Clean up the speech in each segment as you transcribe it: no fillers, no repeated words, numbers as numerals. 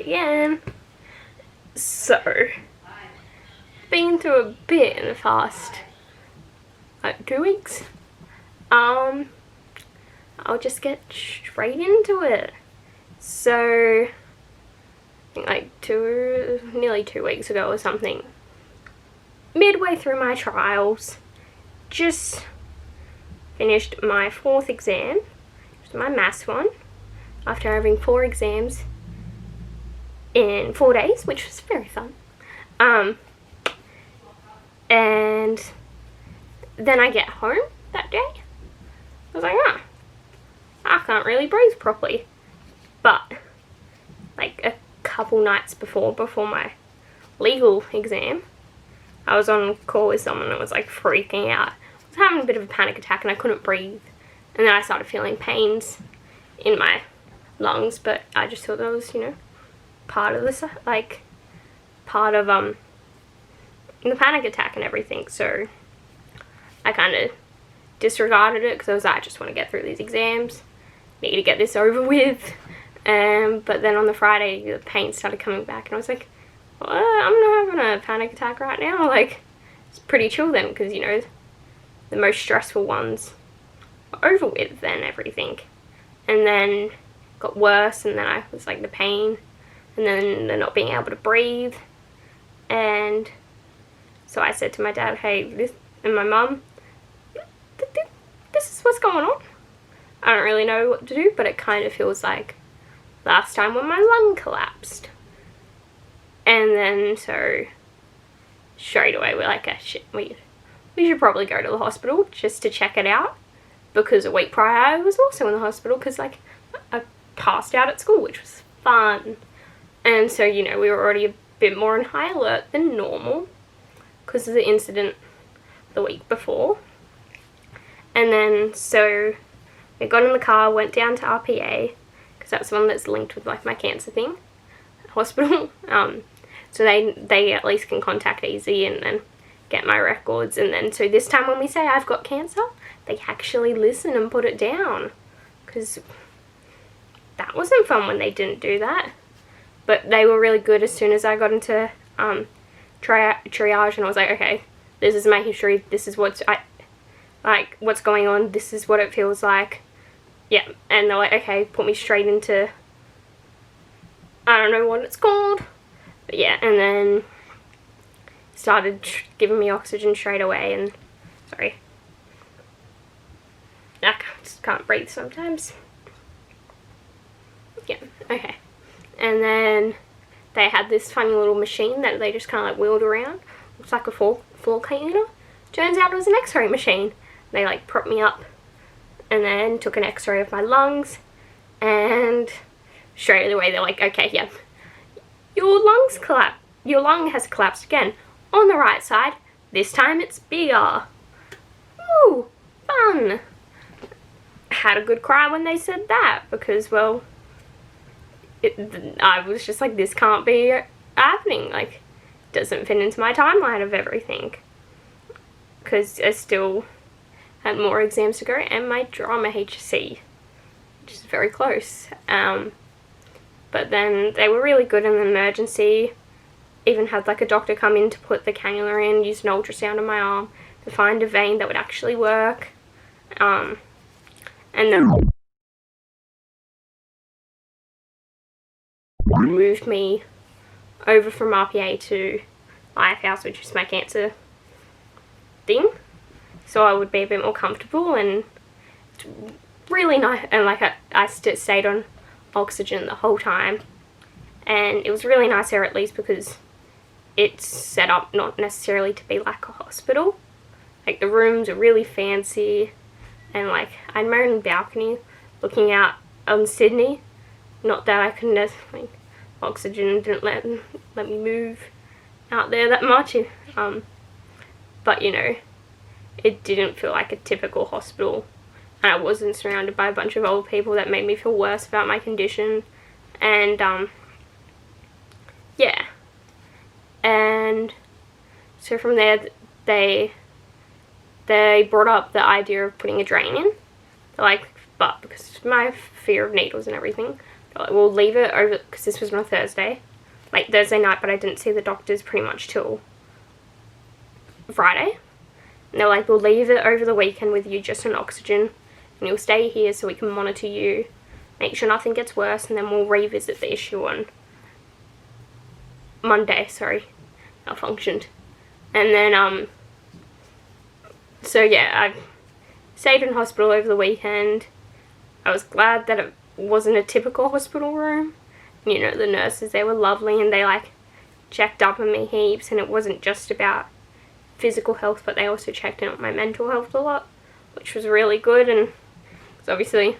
again. So, been through a bit in the past, like 2 weeks. I'll just get straight into it. So, I think like nearly 2 weeks ago or something, midway through my trials, just finished my 4th exam, which was my maths one, after having 4 exams in 4 days, which was very fun. And then I get home that day. I was like, I can't really breathe properly. But like a couple nights before my legal exam, I was on call with someone that was like freaking out. I was having a bit of a panic attack and I couldn't breathe. And then I started feeling pains in my lungs, but I just thought that was, you know, part of this, like, part of the panic attack and everything. So I kind of disregarded it because I was like, I just want to get through these exams, need to get this over with. But then on the Friday, the pain started coming back and I was like, well, I'm not having a panic attack right now. Like, it's pretty chill then, because, you know, the most stressful ones are over with and everything. And then got worse, and then I was like the pain, and then the not being able to breathe. And so I said to my dad, hey, this, and my mum, this is what's going on. I don't really know what to do, but it kind of feels like last time when my lung collapsed. And then so straight away we're like, oh shit, we should probably go to the hospital just to check it out, because a week prior I was also in the hospital because like I passed out at school, which was fun. And so, you know, we were already a bit more on high alert than normal because of the incident the week before. And then so we got in the car, went down to RPA, because that's the one that's linked with like my cancer thing, hospital. So they at least can contact Easy and then get my records. And then so this time when we say I've got cancer, they actually listen and put it down, because that wasn't fun when they didn't do that. But they were really good as soon as I got into triage, and I was like, okay, this is my history, this is what's going on, this is what it feels like. Yeah, and they're like, okay, put me straight into, I don't know what it's called, but yeah, and then started giving me oxygen straight away. And sorry, I just can't breathe sometimes. Yeah, okay. And then they had this funny little machine that they just kind of like wheeled around. Looks like a floor cleaner. Turns out it was an x-ray machine. They like propped me up and then took an x-ray of my lungs, and straight away they're like, okay, yeah, your lung has collapsed again on the right side. This time it's bigger. Ooh, fun. Had a good cry when they said that, because, well, I was just like, this can't be happening. Like, doesn't fit into my timeline of everything, because I still had more exams to go and my drama HC, which is very close. But then they were really good in the emergency. Even had like a doctor come in to put the cannula in, used an ultrasound on my arm to find a vein that would actually work. And then moved me over from RPA to Lifehouse, which is my cancer thing, so I would be a bit more comfortable. And it's really nice, and like I stayed on oxygen the whole time, and it was really nice there, at least because it's set up not necessarily to be like a hospital. Like, the rooms are really fancy, and like I had my own balcony looking out on Sydney. Not that I couldn't, like, oxygen didn't let me move out there that much. But, you know, it didn't feel like a typical hospital, and I wasn't surrounded by a bunch of old people that made me feel worse about my condition. And yeah, and so from there they brought up the idea of putting a drain in. They're like, but because of my fear of needles and everything, like, we'll leave it over, because this was on a Thursday, like Thursday night, but I didn't see the doctors pretty much till Friday. And they're like, we'll leave it over the weekend with you just on oxygen, and you'll stay here so we can monitor you, make sure nothing gets worse, and then we'll revisit the issue on Monday. Sorry, malfunctioned. And then so yeah, I stayed in hospital over the weekend. I was glad that it wasn't a typical hospital room. You know, the nurses, they were lovely, and they like checked up on me heaps, and it wasn't just about physical health, but they also checked in on my mental health a lot, which was really good. And it's obviously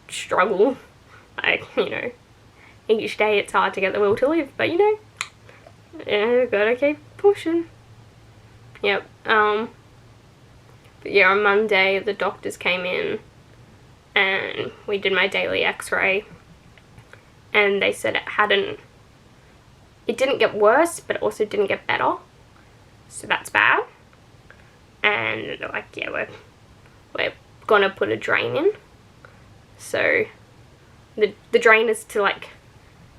struggle, like, you know, each day it's hard to get the will to live, but you know, yeah, gotta keep pushing. Yep. But yeah, on Monday the doctors came in and we did my daily x-ray, and they said it didn't get worse, but it also didn't get better, so that's bad. And they're like, yeah, we're gonna put a drain in. So the drain is to like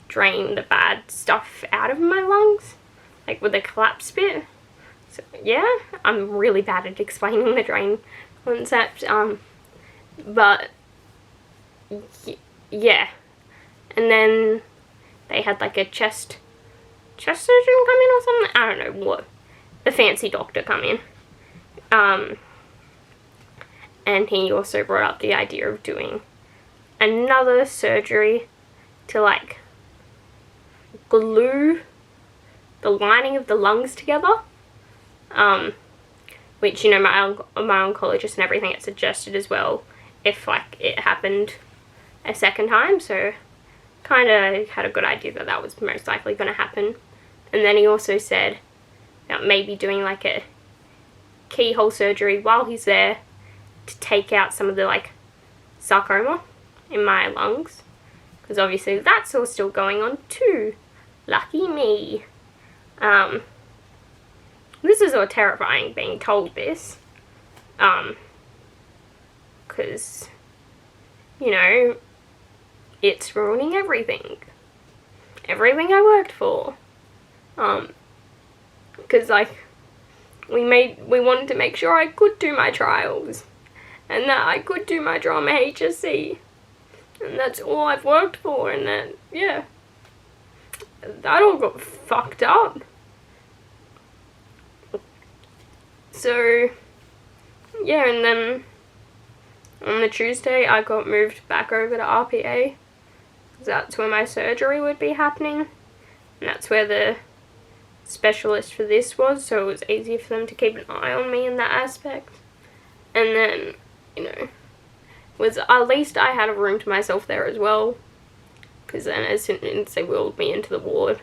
drain the bad stuff out of my lungs, like with the collapse bit. So yeah, I'm really bad at explaining the drain concept, but yeah. And then they had like a chest surgeon come in or something, I don't know what, a fancy doctor come in, and he also brought up the idea of doing another surgery to like glue the lining of the lungs together, which, you know, my oncologist and everything had suggested as well if like it happened a second time, so kind of had a good idea that that was most likely going to happen. And then he also said about maybe doing like a keyhole surgery while he's there to take out some of the like sarcoma in my lungs, because obviously that's all still going on too. Lucky me. This is all terrifying being told this, because, you know, it's ruining everything I worked for, because like we wanted to make sure I could do my trials and that I could do my drama HSC, and that's all I've worked for, and that, yeah, that all got fucked up. So yeah, and then on the Tuesday I got moved back over to RPA, because that's where my surgery would be happening, and that's where the specialist for this was, so it was easier for them to keep an eye on me in that aspect. And then, you know, at least I had a room to myself there as well, because then as soon as they wheeled me into the ward,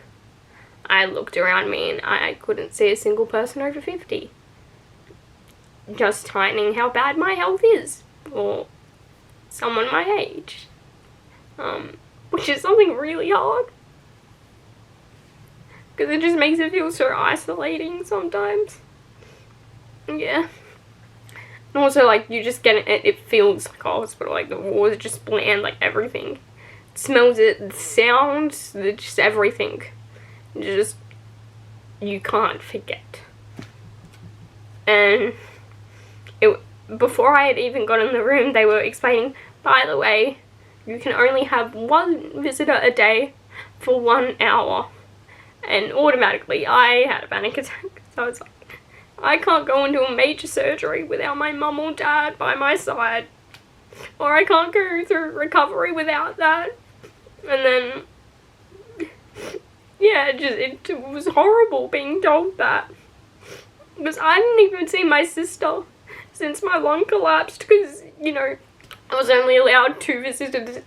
I looked around me and I couldn't see a single person over 50. Just tightening how bad my health is, or someone my age, which is something really hard, because it just makes it feel so isolating sometimes. Yeah. And also, like, you just get it feels like a hospital, like the walls are just bland, like everything. It smells, it, the sounds, just everything. Just, you can't forget. And before I had even got in the room, they were explaining, by the way, you can only have one visitor a day for 1 hour. And automatically I had a panic attack. So I was like, I can't go into a major surgery without my mum or dad by my side, or I can't go through recovery without that. And then, yeah, it was horrible being told that, because I didn't even see my sister since my lung collapsed, because, you know, I was only allowed 2 visitors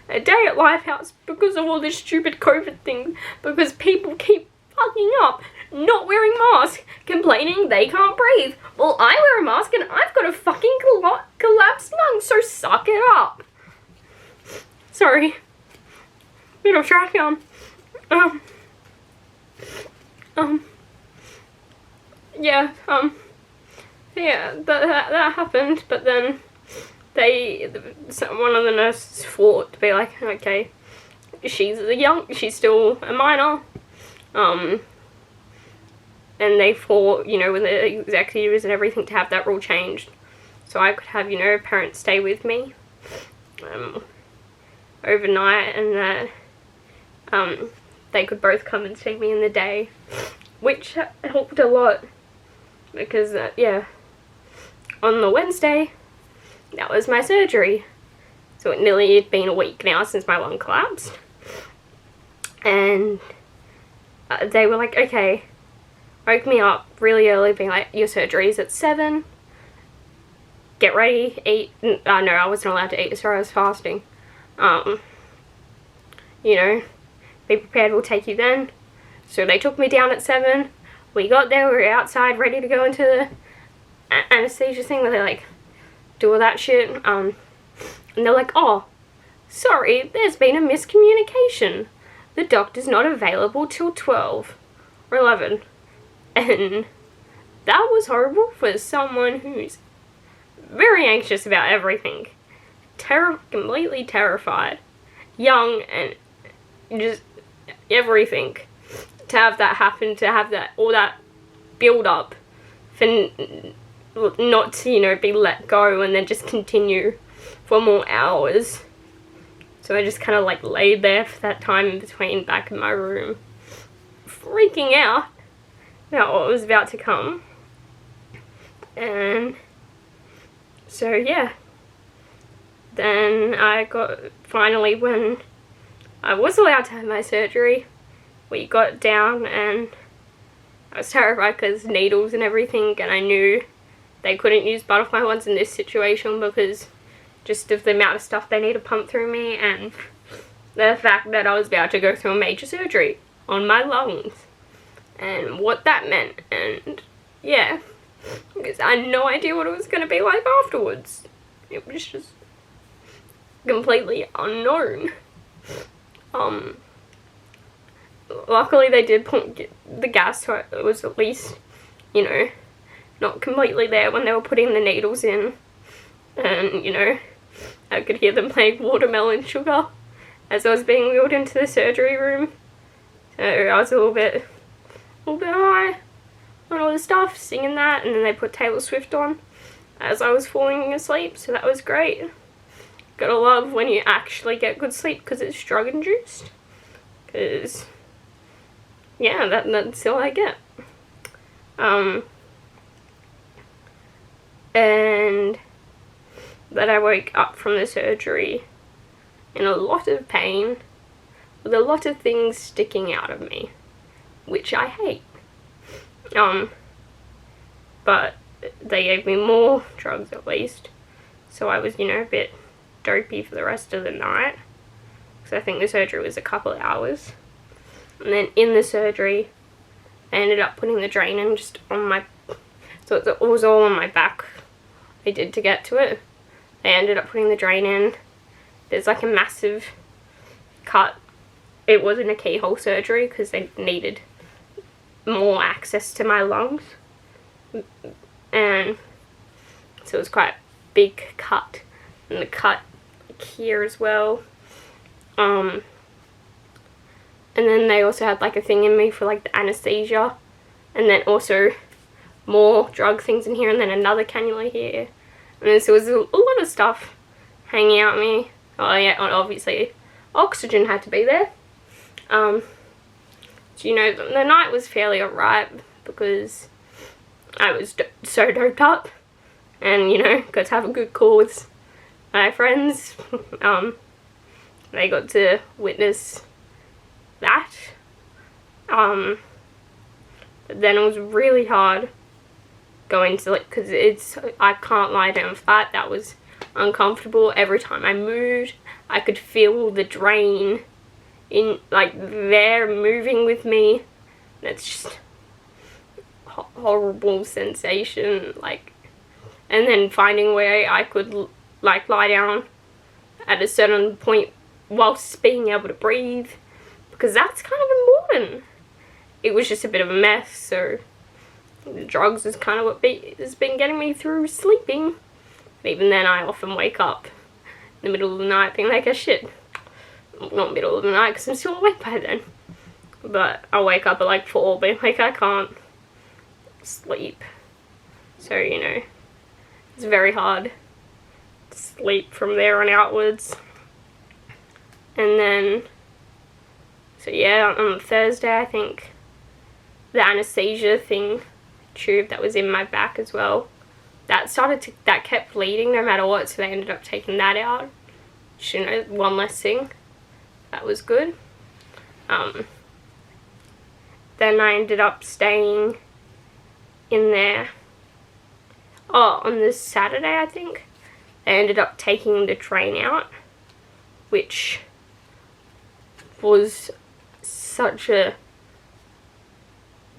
a day at Lifehouse because of all this stupid COVID thing, because people keep fucking up, not wearing masks, complaining they can't breathe. Well, I wear a mask and I've got a fucking collapsed lung, so suck it up. Sorry. Bit of track on. Yeah, that happened, but then one of the nurses fought to be like, okay, she's still a minor. And they fought, you know, with the executives and everything to have that rule changed. So I could have, you know, parents stay with me overnight, and that they could both come and see me in the day, which helped a lot because, yeah, on the Wednesday, that was my surgery. So it nearly had been a week now since my lung collapsed. And they were like, okay, woke me up really early, being like, your surgery's at 7. Get ready, eat. No, I wasn't allowed to eat, so I was fasting. You know, be prepared, we'll take you then. So they took me down at 7. We got there, we were outside, ready to go into the anesthesia thing where they, like, do all that shit. And they're like, oh, sorry, there's been a miscommunication. The doctor's not available till 12 or 11. And that was horrible for someone who's very anxious about everything. Completely terrified. Young and just everything. To have that happen, to have that, all that build up for not to, you know, be let go and then just continue for more hours. So I just kind of like laid there for that time in between, back in my room, freaking out about what was about to come. And so yeah, then I got, finally when I was allowed to have my surgery, we got down and I was terrified because needles and everything, and I knew they couldn't use butterfly ones in this situation because just of the amount of stuff they need to pump through me, and the fact that I was about to go through a major surgery on my lungs and what that meant. And yeah, because I had no idea what it was going to be like afterwards. It was just completely unknown. Luckily they did put the gas so it was at least, you know, not completely there when they were putting the needles in. And, you know, I could hear them playing Watermelon Sugar as I was being wheeled into the surgery room. So I was a little bit high on all the stuff, singing that, and then they put Taylor Swift on as I was falling asleep, so that was great. Gotta love when you actually get good sleep because it's drug induced. Because, yeah, that's all I get. And that I woke up from the surgery in a lot of pain, with a lot of things sticking out of me, which I hate. But they gave me more drugs at least, so I was, you know, a bit dopey for the rest of the night, because I think the surgery was a couple of hours. And then in the surgery, I ended up putting the drain in just on my, so it was all on my back. I did to get to it. I ended up putting the drain in. There's like a massive cut. It wasn't a keyhole surgery because they needed more access to my lungs. And so it was quite a big cut. And the cut like here as well. And then they also had like a thing in me for like the anesthesia. And then also more drug things in here, and then another cannula here. And then so there was a lot of stuff hanging out me. Oh yeah, obviously oxygen had to be there. So, you know, the night was fairly alright because I was so doped up, and, you know, got to have a good call with my friends. They got to witness that. But then it was really hard going to, like, because I can't lie down flat. That was uncomfortable. Every time I moved, I could feel the drain in, like, there moving with me. That's just horrible sensation, like. And then finding where I could, like, lie down at a certain point whilst being able to breathe, because that's kind of important. It was just a bit of a mess, so the drugs is kind of what has been getting me through sleeping. But even then, I often wake up in the middle of the night being like, oh shit, not middle of the night because I'm still awake by then. But I'll wake up at like 4, being like, I can't sleep. So, you know, it's very hard to sleep from there on outwards. And then, so yeah, on Thursday, I think the anesthesia tube that was in my back as well, that kept bleeding no matter what, so they ended up taking that out. Which, you know, one less thing. That was good. Then I ended up staying in there. Oh, on this Saturday, I think, they ended up taking the drain out, which was such a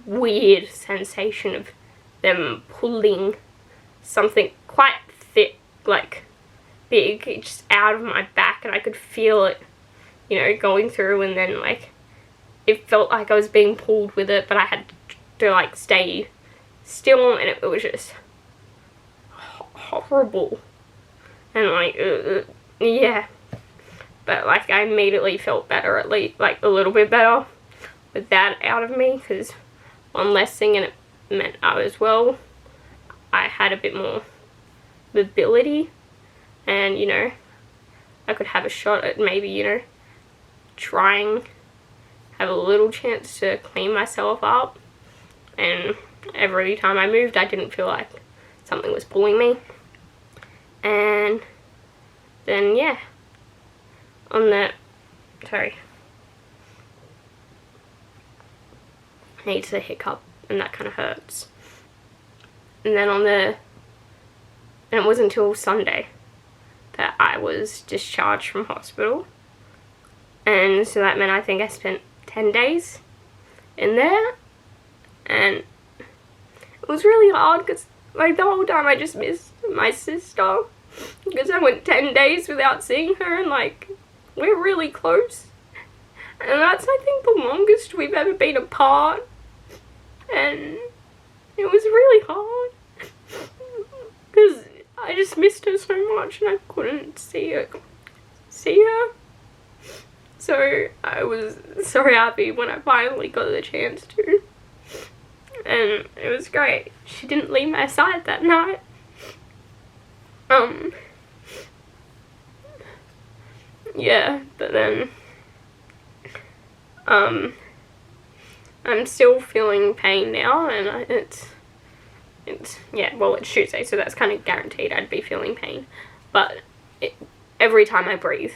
weird sensation of them pulling something quite thick, like big, just out of my back, and I could feel it, you know, going through, and then like it felt like I was being pulled with it, but I had to like stay still, and it was just horrible. And like yeah, but like I immediately felt better, at least like a little bit better with that out of me, because one less thing, and it meant I had a bit more mobility, and you know, I could have a shot at maybe, you know, trying have a little chance to clean myself up. And every time I moved, I didn't feel like something was pulling me. And then yeah, sorry, I need to hiccup, and that kind of hurts. And then and it wasn't until Sunday that I was discharged from hospital, and so that meant I think I spent 10 days in there, and it was really hard because like the whole time I just missed my sister, because I went 10 days without seeing her, and like we're really close, and that's I think the longest we've ever been apart, and it was really hard because I just missed her so much and I couldn't see her. So I was so happy when I finally got the chance to, and it was great. She didn't leave my side that night. Yeah, but then I'm still feeling pain now, and it's yeah, well, it's Tuesday, so that's kind of guaranteed I'd be feeling pain. But every time I breathe,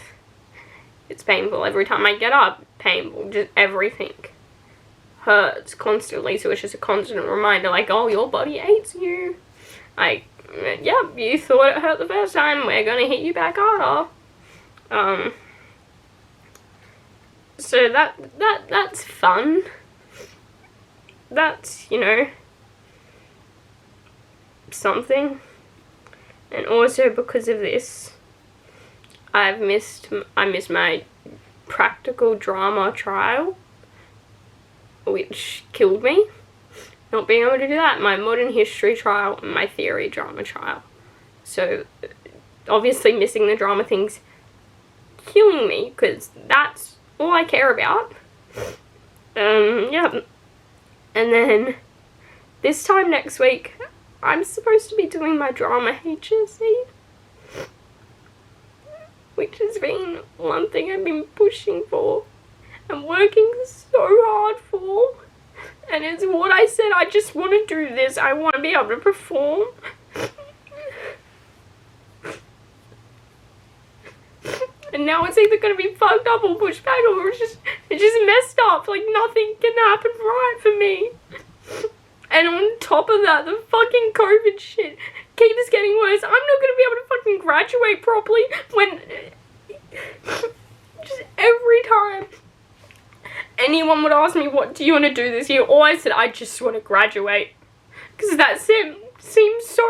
it's painful. Every time I get up, painful. Just everything hurts constantly, so it's just a constant reminder, like, oh, your body hates you. Like, yep, you thought it hurt the first time, we're gonna hit you back harder. So that's fun. That's, you know, something. And also because of this, I missed my practical drama trial, which killed me, not being able to do that. My modern history trial and my theory drama trial. So obviously missing the drama thing's killing me, because that's all I care about. Yeah. And then this time next week, I'm supposed to be doing my drama HSC, which has been one thing I've been pushing for and working so hard for. And it's what I said, I just want to do this. I want to be able to perform. And now it's either going to be fucked up or pushed back, or it's just messed up. Like, nothing can happen right for me. And on top of that, the fucking COVID shit keeps getting worse. I'm not going to be able to fucking graduate properly when just every time anyone would ask me, what do you want to do this year? All I said, I just want to graduate. Because that seems so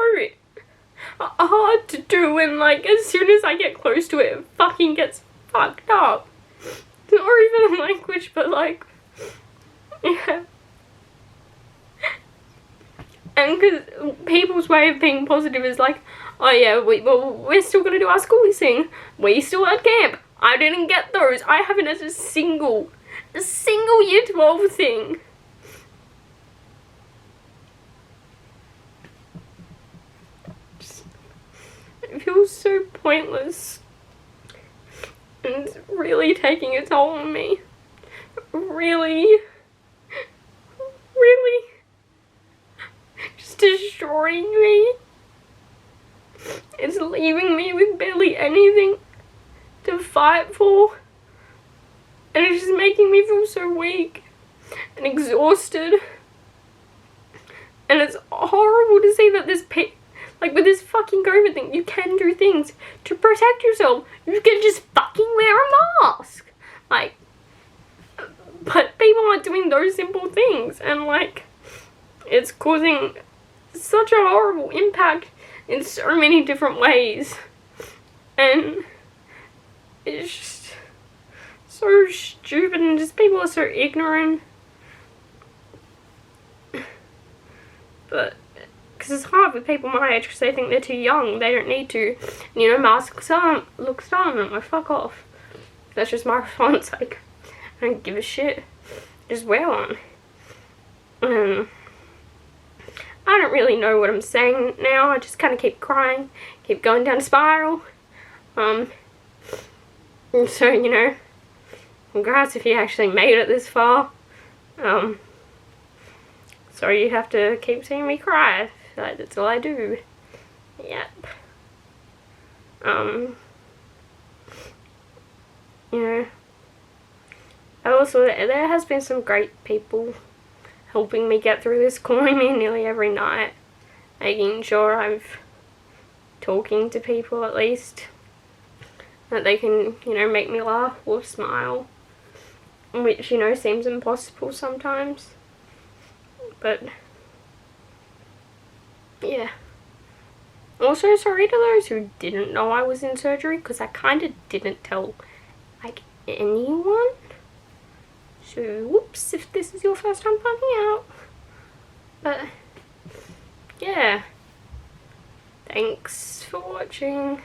hard to do, and like as soon as I get close to it, it fucking gets fucked up. Or even in language, but like, yeah. And because people's way of being positive is like, oh yeah, we're still going to do our schooly thing. We still at camp. I didn't get those. I haven't had a single year 12 thing. It feels so pointless. And it's really taking a toll on me. Really just destroying me. It's leaving me with barely anything to fight for. And it's just making me feel so weak and exhausted. And it's horrible to see that this like with this fucking COVID thing, you can do things to protect yourself. You can just fucking wear a mask. Like, but people aren't doing those simple things, and like, it's causing such a horrible impact in so many different ways. And it's just so stupid, and just people are so ignorant. But because it's hard with people my age because they think they're too young, they don't need to. And, you know, masks look dumb. I'm like, fuck off. That's just my response. Like, I don't give a shit. Just wear one. I don't really know what I'm saying now. I just kind of keep crying, keep going down a spiral. And so, you know, congrats if you actually made it this far. So you have to keep seeing me cry. Like, that's all I do. Yep. You know, also there has been some great people helping me get through this, calling me nearly every night, making sure I'm talking to people at least, that they can, you know, make me laugh or smile, which, you know, seems impossible sometimes. But yeah. Also, sorry to those who didn't know I was in surgery, because I kind of didn't tell, like, anyone. So, whoops, if this is your first time finding out. But, yeah. Thanks for watching.